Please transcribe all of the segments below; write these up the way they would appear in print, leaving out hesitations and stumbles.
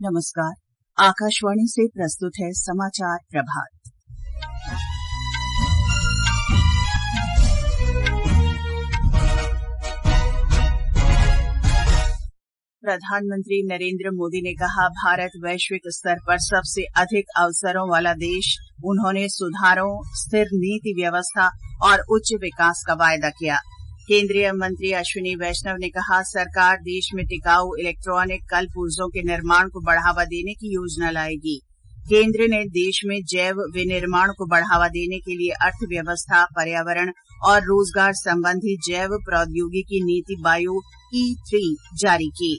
नमस्कार। आकाशवाणी से प्रस्तुत है समाचार प्रभात। प्रधानमंत्री नरेंद्र मोदी ने कहा, भारत वैश्विक स्तर पर सबसे अधिक अवसरों वाला देश। उन्होंने सुधारों, स्थिर नीति व्यवस्था और उच्च विकास का वायदा किया। केंद्रीय मंत्री अश्विनी वैष्णव ने कहा, सरकार देश में टिकाऊ इलेक्ट्रॉनिक कल पुर्जों के निर्माण को बढ़ावा देने की योजना लाएगी। केंद्र ने देश में जैव विनिर्माण को बढ़ावा देने के लिए अर्थव्यवस्था, पर्यावरण और रोजगार संबंधी जैव प्रौद्योगिकी नीति बायो E3 जारी की।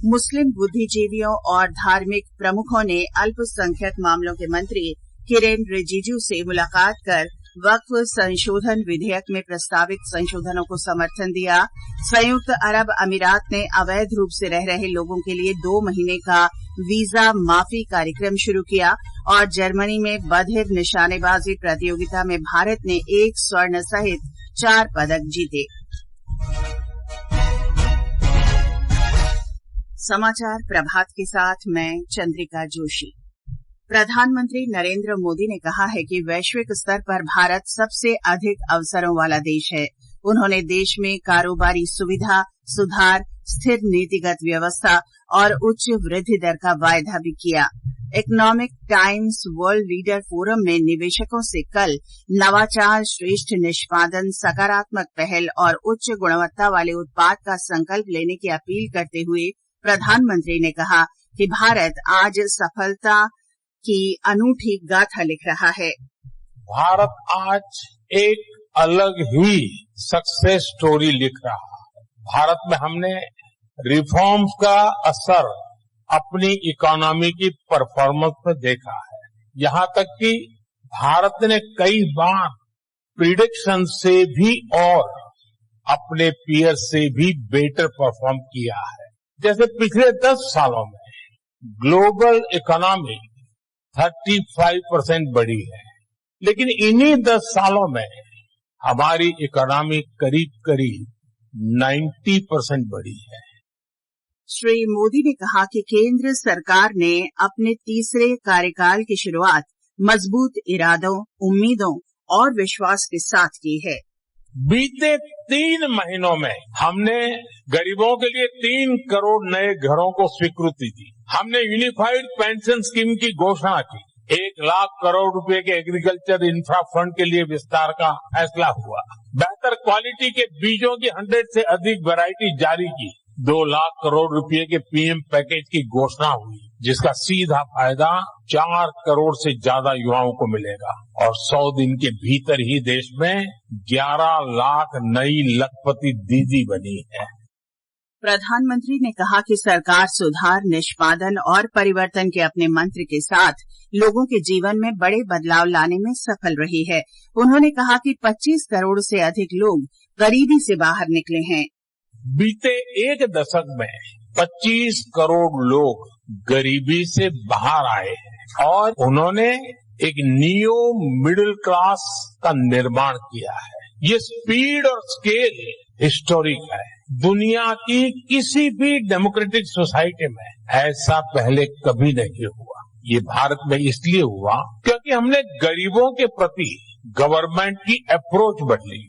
मुस्लिम बुद्धिजीवियों और धार्मिक प्रमुखों ने अल्पसंख्यक मामलों के मंत्री किरेन रिजिजू से मुलाकात कर वक्फ संशोधन विधेयक में प्रस्तावित संशोधनों को समर्थन दिया। संयुक्त अरब अमीरात ने अवैध रूप से रह रहे लोगों के लिए 2 महीने का वीजा माफी कार्यक्रम शुरू किया और जर्मनी में बधिर निशानेबाजी प्रतियोगिता में भारत ने 1 स्वर्ण सहित 4 पदक जीते। समाचार प्रभात के साथ मैं चंद्रिका जोशी। प्रधानमंत्री नरेंद्र मोदी ने कहा है कि वैश्विक स्तर पर भारत सबसे अधिक अवसरों वाला देश है। उन्होंने देश में कारोबारी सुविधा, सुधार, स्थिर नीतिगत व्यवस्था और उच्च वृद्धि दर का वायदा भी किया। Economic times world leader forum में निवेशकों से कल नवाचार, श्रेष्ठ निष्पादन, सकारात्मक पहल और उच्च गुणवत्ता वाले उत्पाद का संकल्प लेने की अपील करते हुए प्रधानमंत्री ने कहा कि भारत आज सफलता की अनूठी गाथा लिख रहा है। भारत आज एक अलग ही सक्सेस स्टोरी लिख रहा है। भारत में हमने रिफॉर्म्स का असर अपनी इकोनॉमी की परफॉर्मेंस में देखा है। यहाँ तक कि भारत ने कई बार प्रिडिक्शन से भी और अपने पीयर से भी बेटर परफॉर्म किया है। जैसे पिछले 10 सालों में ग्लोबल इकोनॉमी 35% बढ़ी है, लेकिन इन्हीं 10 सालों में हमारी इकोनॉमी करीब 90% बढ़ी है। श्री मोदी ने कहा कि केंद्र सरकार ने अपने तीसरे कार्यकाल की शुरुआत मजबूत इरादों, उम्मीदों और विश्वास के साथ की है। बीते 3 महीनों में हमने गरीबों के लिए 3 करोड़ नए घरों को स्वीकृति दी। हमने यूनिफाइड पेंशन स्कीम की घोषणा की। 1 लाख करोड़ रुपए के एग्रीकल्चर इंफ्रा फंड के लिए विस्तार का फैसला हुआ। बेहतर क्वालिटी के बीजों की 100 से अधिक वैरायटी जारी की। 2 लाख करोड़ रुपए के पीएम पैकेज की घोषणा हुई, जिसका सीधा फायदा 4 करोड़ से ज्यादा युवाओं को मिलेगा और 100 दिन के भीतर ही देश में 11 लाख नई लखपति दीदी बनी है। प्रधानमंत्री ने कहा कि सरकार सुधार, निष्पादन और परिवर्तन के अपने मंत्र के साथ लोगों के जीवन में बड़े बदलाव लाने में सफल रही है। उन्होंने कहा कि 25 करोड़ से अधिक लोग गरीबी से बाहर निकले हैं। बीते 1 दशक में 25 करोड़ लोग गरीबी से बाहर आए हैं और उन्होंने एक नियो मिडिल क्लास का निर्माण किया है। ये स्पीड और स्केल हिस्टोरिक है। दुनिया की किसी भी डेमोक्रेटिक सोसाइटी में ऐसा पहले कभी नहीं हुआ। ये भारत में इसलिए हुआ क्योंकि हमने गरीबों के प्रति गवर्नमेंट की अप्रोच बदली।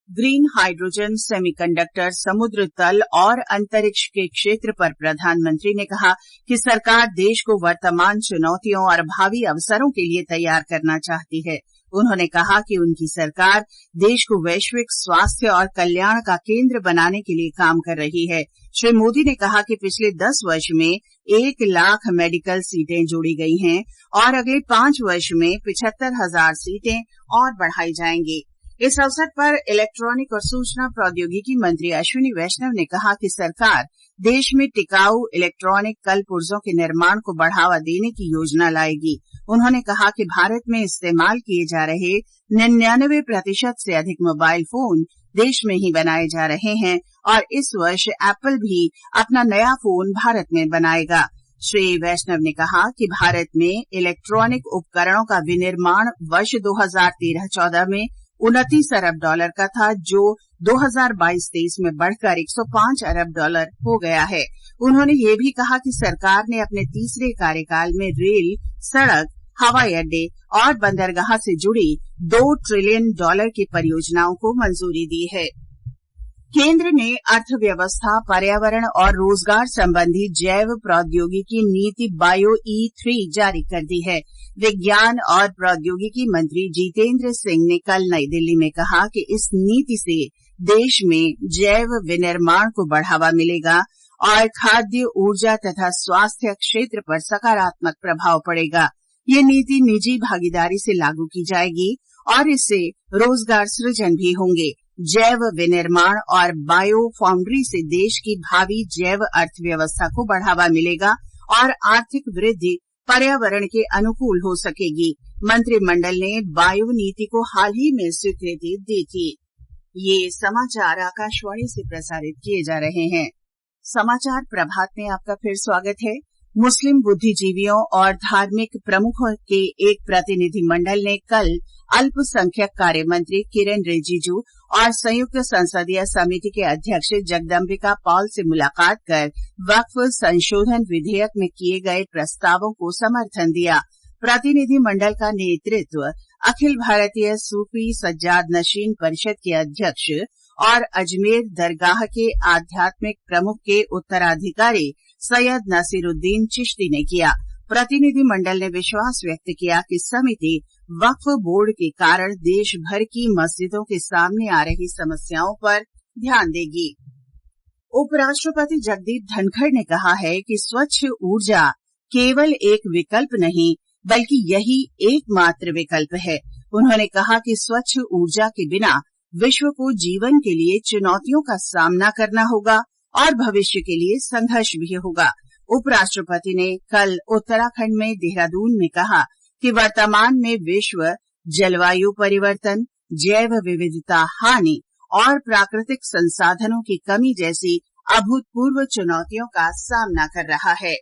ग्रीन हाइड्रोजन, सेमीकंडक्टर, समुद्र तल और अंतरिक्ष के क्षेत्र पर प्रधानमंत्री ने कहा कि सरकार देश को वर्तमान चुनौतियों और भावी अवसरों के लिए तैयार करना चाहती है। उन्होंने कहा कि उनकी सरकार देश को वैश्विक स्वास्थ्य और कल्याण का केंद्र बनाने के लिए काम कर रही है। श्री मोदी ने कहा कि पिछले 10 वर्ष में 1 लाख मेडिकल सीटें जोड़ी गई हैं और अगले 5 वर्ष में 75,000 सीटें और बढ़ाई जाएंगी। इस अवसर पर इलेक्ट्रॉनिक और सूचना प्रौद्योगिकी मंत्री अश्विनी वैष्णव ने कहा कि सरकार देश में टिकाऊ इलेक्ट्रॉनिक कल पुर्जों के निर्माण को बढ़ावा देने की योजना लाएगी। उन्होंने कहा कि भारत में इस्तेमाल किए जा रहे 99% से अधिक मोबाइल फोन देश में ही बनाए जा रहे हैं और इस वर्ष एप्पल भी अपना नया फोन भारत में बनाएगा। श्री वैष्णव ने कहा कि भारत में इलेक्ट्रॉनिक उपकरणों का विनिर्माण वर्ष 2013-14 में $29 अरब का था, जो 2022-23 में बढ़कर $105 अरब हो गया है। उन्होंने ये भी कहा कि सरकार ने अपने तीसरे कार्यकाल में रेल, सड़क, हवाई अड्डे और बंदरगाह से जुड़ी $2 ट्रिलियन की परियोजनाओं को मंजूरी दी है। केंद्र ने अर्थव्यवस्था, पर्यावरण और रोजगार संबंधी जैव प्रौद्योगिकी नीति बायो E3 जारी कर दी है। विज्ञान और प्रौद्योगिकी मंत्री जितेंद्र सिंह ने कल नई दिल्ली में कहा कि इस नीति से देश में जैव विनिर्माण को बढ़ावा मिलेगा और खाद्य, ऊर्जा तथा स्वास्थ्य क्षेत्र पर सकारात्मक प्रभाव पड़ेगा। ये नीति निजी भागीदारी से लागू की जाएगी और इससे रोजगार सृजन भी होंगे। जैव विनिर्माण और बायो फाउंड्री से देश की भावी जैव अर्थव्यवस्था को बढ़ावा मिलेगा और आर्थिक वृद्धि पर्यावरण के अनुकूल हो सकेगी। मंत्रिमंडल ने बायो नीति को हाल ही में स्वीकृति दी थी। ये समाचार आकाशवाणी से प्रसारित किए जा रहे हैं। समाचार प्रभात में आपका फिर स्वागत है। मुस्लिम बुद्धिजीवियों और धार्मिक प्रमुखों के एक प्रतिनिधिमंडल ने कल अल्पसंख्यक कार्य मंत्री किरेन रिजिजू और संयुक्त संसदीय समिति के अध्यक्ष जगदम्बिका पाल से मुलाकात कर वक्फ संशोधन विधेयक में किए गए प्रस्तावों को समर्थन दिया। प्रतिनिधिमंडल का नेतृत्व अखिल भारतीय सूफी सज्जाद नशीन परिषद के अध्यक्ष और अजमेर दरगाह के आध्यात्मिक प्रमुख के उत्तराधिकारी सैयद नसीरुद्दीन चिश्ती ने किया। प्रतिनिधिमंडल ने विश्वास व्यक्त किया कि समिति वक्फ बोर्ड के कारण देश भर की मस्जिदों के सामने आ रही समस्याओं पर ध्यान देगी। उपराष्ट्रपति जगदीप धनखड़ ने कहा है कि स्वच्छ ऊर्जा केवल एक विकल्प नहीं, बल्कि यही एकमात्र विकल्प है। उन्होंने कहा कि स्वच्छ ऊर्जा के बिना विश्व को जीवन के लिए चुनौतियों का सामना करना होगा और भविष्य के लिए संघर्ष भी होगा। उपराष्ट्रपति ने कल उत्तराखंड में देहरादून में कहा कि वर्तमान में विश्व जलवायु परिवर्तन, जैव विविधता हानि और प्राकृतिक संसाधनों की कमी जैसी अभूतपूर्व चुनौतियों का सामना कर रहा है।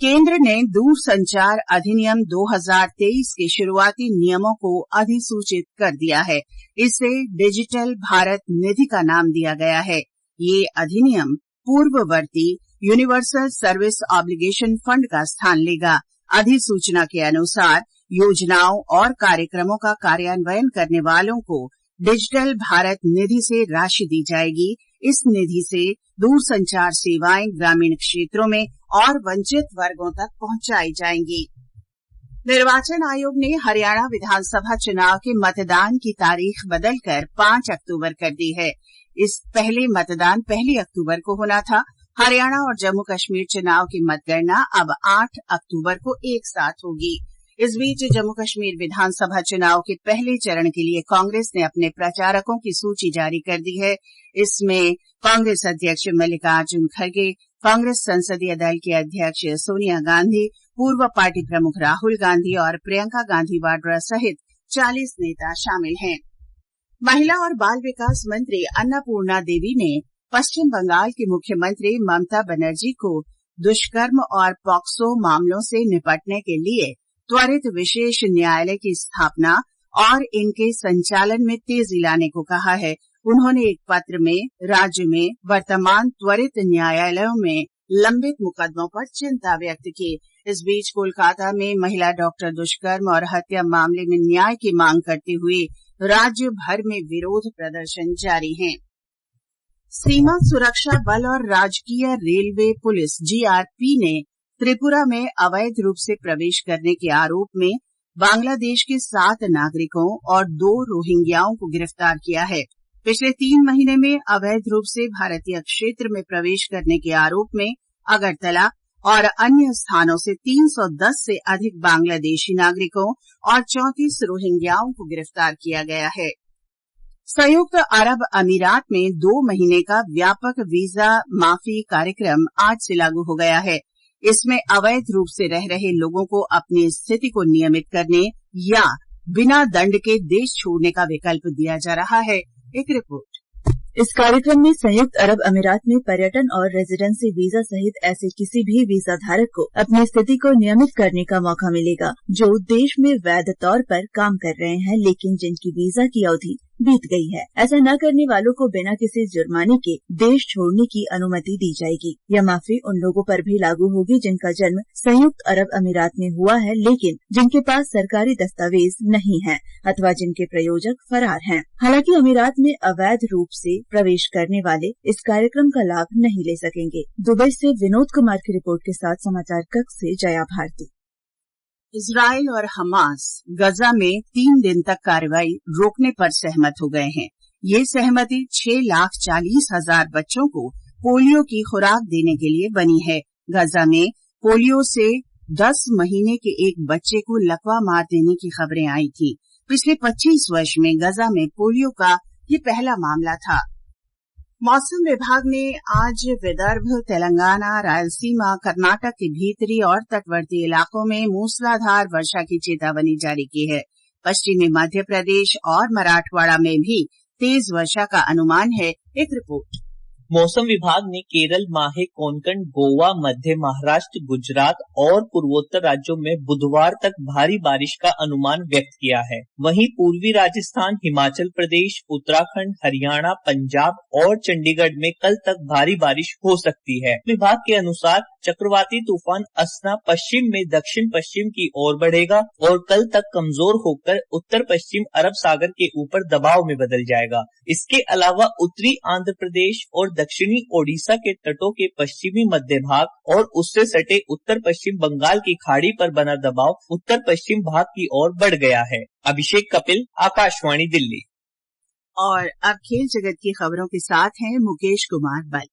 केंद्र ने दूरसंचार अधिनियम 2023 के शुरुआती नियमों को अधिसूचित कर दिया है। इसे डिजिटल भारत निधि का नाम दिया गया है। ये अधिनियम पूर्ववर्ती यूनिवर्सल सर्विस ऑब्लिगेशन फंड का स्थान लेगा। अधिसूचना के अनुसार योजनाओं और कार्यक्रमों का कार्यान्वयन करने वालों को डिजिटल भारत निधि से राशि दी जाएगी। इस निधि से दूरसंचार सेवाएं ग्रामीण क्षेत्रों में और वंचित वर्गों तक पहुंचाई जाएंगी। निर्वाचन आयोग ने हरियाणा विधानसभा चुनाव के मतदान की तारीख बदलकर 5 अक्टूबर कर दी है। इस पहले मतदान 1 अक्टूबर को होना था। हरियाणा और जम्मू कश्मीर चुनाव की मतगणना अब 8 अक्टूबर को एक साथ होगी। इस बीच जम्मू कश्मीर विधानसभा चुनाव के पहले चरण के लिए कांग्रेस ने अपने प्रचारकों की सूची जारी कर दी है। इसमें कांग्रेस अध्यक्ष मल्लिकार्जुन खड़गे, कांग्रेस संसदीय दल की अध्यक्ष सोनिया गांधी, पूर्व पार्टी प्रमुख राहुल गांधी और प्रियंका गांधी वाड्रा सहित 40 नेता शामिल हैं। महिला और बाल विकास मंत्री अन्नपूर्णा देवी ने पश्चिम बंगाल की मुख्यमंत्री ममता बनर्जी को दुष्कर्म और पॉक्सो मामलों से निपटने के लिए त्वरित विशेष न्यायालय की स्थापना और इनके संचालन में तेजी लाने को कहा है। उन्होंने एक पत्र में राज्य में वर्तमान त्वरित न्यायालयों में लंबित मुकदमों पर चिंता व्यक्त की। इस बीच कोलकाता में महिला डॉक्टर दुष्कर्म और हत्या मामले में न्याय की मांग करते हुए राज्य भर में विरोध प्रदर्शन जारी हैं। सीमा सुरक्षा बल और राजकीय रेलवे पुलिस GRP ने त्रिपुरा में अवैध रूप से प्रवेश करने के आरोप में बांग्लादेश के 7 नागरिकों और 2 रोहिंग्याओं को गिरफ्तार किया है। पिछले 3 महीने में अवैध रूप से भारतीय क्षेत्र में प्रवेश करने के आरोप में अगरतला और अन्य स्थानों से 310 से अधिक बांग्लादेशी नागरिकों और 34 रोहिंग्याओं को गिरफ्तार किया गया है। संयुक्त अरब अमीरात में 2 महीने का व्यापक वीजा माफी कार्यक्रम आज से लागू हो गया है। इसमें अवैध रूप से रह रहे लोगों को अपनी स्थिति को नियमित करने या बिना दंड के देश छोड़ने का विकल्प दिया जा रहा है। एक रिपोर्ट। इस कार्यक्रम में संयुक्त अरब अमीरात में पर्यटन और रेजिडेंसी वीजा सहित ऐसे किसी भी वीजा धारक को अपनी स्थिति को नियमित करने का मौका मिलेगा जो देश में वैध तौर पर काम कर रहे हैं लेकिन जिनकी वीजा की अवधि बीत गई है। ऐसा न करने वालों को बिना किसी जुर्माने के देश छोड़ने की अनुमति दी जाएगी। यह माफी उन लोगों पर भी लागू होगी जिनका जन्म संयुक्त अरब अमीरात में हुआ है लेकिन जिनके पास सरकारी दस्तावेज नहीं है अथवा जिनके प्रयोजक फरार हैं। हालांकि अमीरात में अवैध रूप से प्रवेश करने वाले इस कार्यक्रम का लाभ नहीं ले सकेंगे। दुबई से विनोद कुमार की रिपोर्ट के साथ समाचार कक्ष से जया भारती। इजराइल और हमास गजा में 3 दिन तक कार्रवाई रोकने पर सहमत हो गए हैं। ये सहमति 6,40,000 बच्चों को पोलियो की खुराक देने के लिए बनी है। गजा में पोलियो से 10 महीने के एक बच्चे को लकवा मार देने की खबरें आई थी। पिछले 25 वर्ष में गजा में पोलियो का ये पहला मामला था। मौसम विभाग ने आज विदर्भ, तेलंगाना, रायलसीमा, कर्नाटक के भीतरी और तटवर्ती इलाकों में मूसलाधार वर्षा की चेतावनी जारी की है। पश्चिमी मध्य प्रदेश और मराठवाड़ा में भी तेज वर्षा का अनुमान है। एक रिपोर्ट। मौसम विभाग ने केरल, माहे, कोंकण, गोवा, मध्य महाराष्ट्र, गुजरात और पूर्वोत्तर राज्यों में बुधवार तक भारी बारिश का अनुमान व्यक्त किया है। वहीं पूर्वी राजस्थान, हिमाचल प्रदेश, उत्तराखंड, हरियाणा, पंजाब और चंडीगढ़ में कल तक भारी बारिश हो सकती है। विभाग के अनुसार चक्रवाती तूफान असना पश्चिम में दक्षिण पश्चिम की ओर बढ़ेगा और कल तक कमजोर होकर उत्तर पश्चिम अरब सागर के ऊपर दबाव में बदल जाएगा। इसके अलावा उत्तरी आंध्र प्रदेश और दक्षिणी ओडिशा के तटों के पश्चिमी मध्य भाग और उससे सटे उत्तर पश्चिम बंगाल की खाड़ी पर बना दबाव उत्तर पश्चिम भाग की ओर बढ़ गया है। अभिषेक कपिल, आकाशवाणी दिल्ली। और अब खेल जगत की खबरों के साथ हैं मुकेश कुमार बल।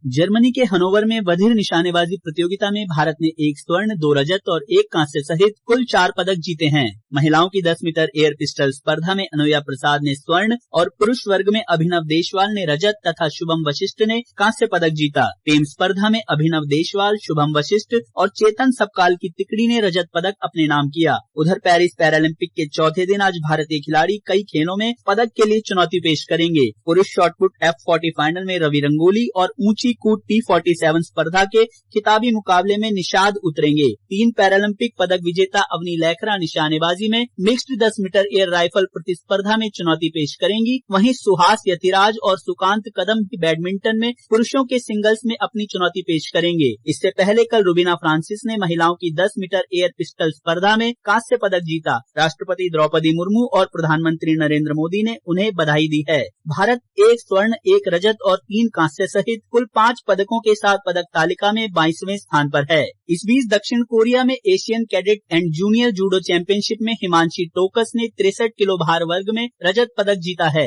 जर्मनी के हनोवर में बधिर निशानेबाजी प्रतियोगिता में भारत ने 1 स्वर्ण, 2 रजत और 1 कांस्य सहित कुल 4 पदक जीते हैं। महिलाओं की 10 मीटर एयर पिस्टल स्पर्धा में अनुया प्रसाद ने स्वर्ण और पुरुष वर्ग में अभिनव देशवाल ने रजत तथा शुभम वशिष्ठ ने कांस्य पदक जीता। टीम स्पर्धा में अभिनव देशवाल, शुभम वशिष्ठ और चेतन सबकाल की तिकड़ी ने रजत पदक अपने नाम किया। उधर पेरिस पैरालंपिक के चौथे दिन आज भारतीय खिलाड़ी कई खेलों में पदक के लिए चुनौती पेश करेंगे। पुरुष शॉटपुट F40 फाइनल में रवि रंगोली और ऊंची कूद T47 स्पर्धा के खिताबी मुकाबले में निषाद उतरेंगे। 3 पैरालंपिक पदक विजेता अवनी लैखरा निशानेबाजी में मिक्स्ड 10 मीटर एयर राइफल प्रतिस्पर्धा में चुनौती पेश करेंगी। वहीं सुहास यतिराज और सुकांत कदम बैडमिंटन में पुरुषों के सिंगल्स में अपनी चुनौती पेश करेंगे। इससे पहले कल रुबीना फ्रांसिस ने महिलाओं की 10 मीटर एयर पिस्टल स्पर्धा में कांस्य पदक जीता। राष्ट्रपति द्रौपदी मुर्मू और प्रधानमंत्री नरेंद्र मोदी ने उन्हें बधाई दी है। भारत 1 स्वर्ण, 1 रजत और 3 कांस्य सहित कुल 5 पदकों के साथ पदक तालिका में 22वें स्थान पर है। इस बीच दक्षिण कोरिया में Asian cadet and junior judo championship में हिमांशी टोकस ने 63 किलो भार वर्ग में रजत पदक जीता है।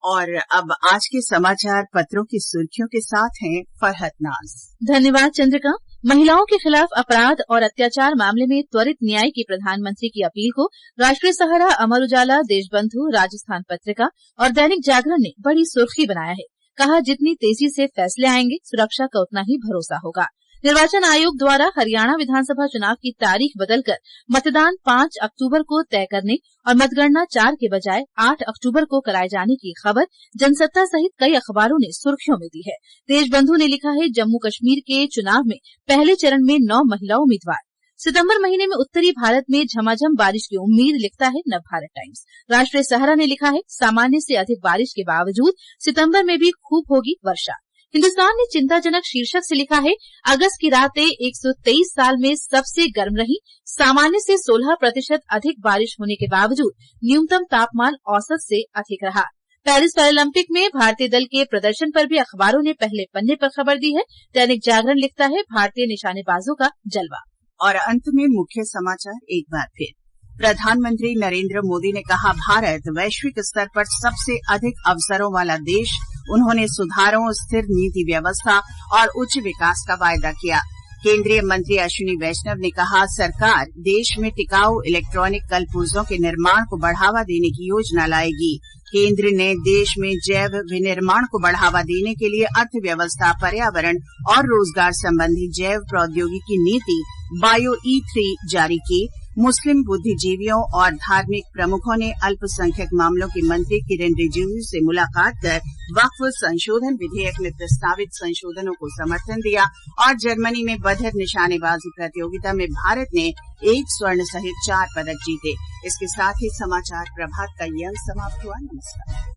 और अब आज के समाचार पत्रों की सुर्खियों के साथ हैं फरहत नाज। धन्यवाद चंद्रिका। महिलाओं के खिलाफ अपराध और अत्याचार मामले में त्वरित न्याय की प्रधानमंत्री की अपील को राष्ट्रीय सहारा, अमर उजाला, देशबंधु, राजस्थान पत्रिका और दैनिक जागरण ने बड़ी सुर्खी बनाया है। कहा, जितनी तेजी से फैसले आएंगे सुरक्षा का उतना ही भरोसा होगा। निर्वाचन आयोग द्वारा हरियाणा विधानसभा चुनाव की तारीख बदलकर मतदान 5 अक्टूबर को तय करने और मतगणना 4 के बजाय 8 अक्टूबर को कराए जाने की खबर जनसत्ता सहित कई अखबारों ने सुर्खियों में दी है। देशबंधु ने लिखा है, जम्मू कश्मीर के चुनाव में पहले चरण में 9 महिला उम्मीदवार। सितंबर महीने में उत्तरी भारत में झमाझम बारिश की उम्मीद, लिखता है नवभारत टाइम्स। राष्ट्रीय सहारा ने लिखा है, सामान्य से अधिक बारिश के बावजूद सितंबर में भी खूब होगी वर्षा। हिन्दुस्तान ने चिंताजनक शीर्षक से लिखा है, अगस्त की रातें 123 साल में सबसे गर्म रही। सामान्य से 16% अधिक बारिश होने के बावजूद न्यूनतम तापमान औसत से अधिक रहा। पेरिस पैरालंपिक में भारतीय दल के प्रदर्शन पर भी अखबारों ने पहले पन्ने पर खबर दी है। दैनिक जागरण लिखता है, भारतीय निशानेबाजों का जलवा। और अंत में मुख्य समाचार एक बार फिर। प्रधानमंत्री नरेंद्र मोदी ने कहा, भारत वैश्विक स्तर पर सबसे अधिक अवसरों वाला देश। उन्होंने सुधारों, स्थिर नीति व्यवस्था और उच्च विकास का वायदा किया। केंद्रीय मंत्री अश्विनी वैष्णव ने कहा, सरकार देश में टिकाऊ इलेक्ट्रॉनिक कल पुर्जों के निर्माण को बढ़ावा देने की योजना लाएगी। केंद्र ने देश में जैव विनिर्माण को बढ़ावा देने के लिए अर्थव्यवस्था, पर्यावरण और रोजगार संबंधी जैव प्रौद्योगिकी नीति बायो E3 जारी की। मुस्लिम बुद्धिजीवियों और धार्मिक प्रमुखों ने अल्पसंख्यक मामलों के मंत्री किरेन रिजिजू से मुलाकात कर वक्फ संशोधन विधेयक में प्रस्तावित संशोधनों को समर्थन दिया और जर्मनी में बधिर निशानेबाजी प्रतियोगिता में भारत ने 1 स्वर्ण सहित 4 पदक जीते। इसके साथ ही समाचार प्रभात का ये अंक समाप्त हुआ। नमस्कार।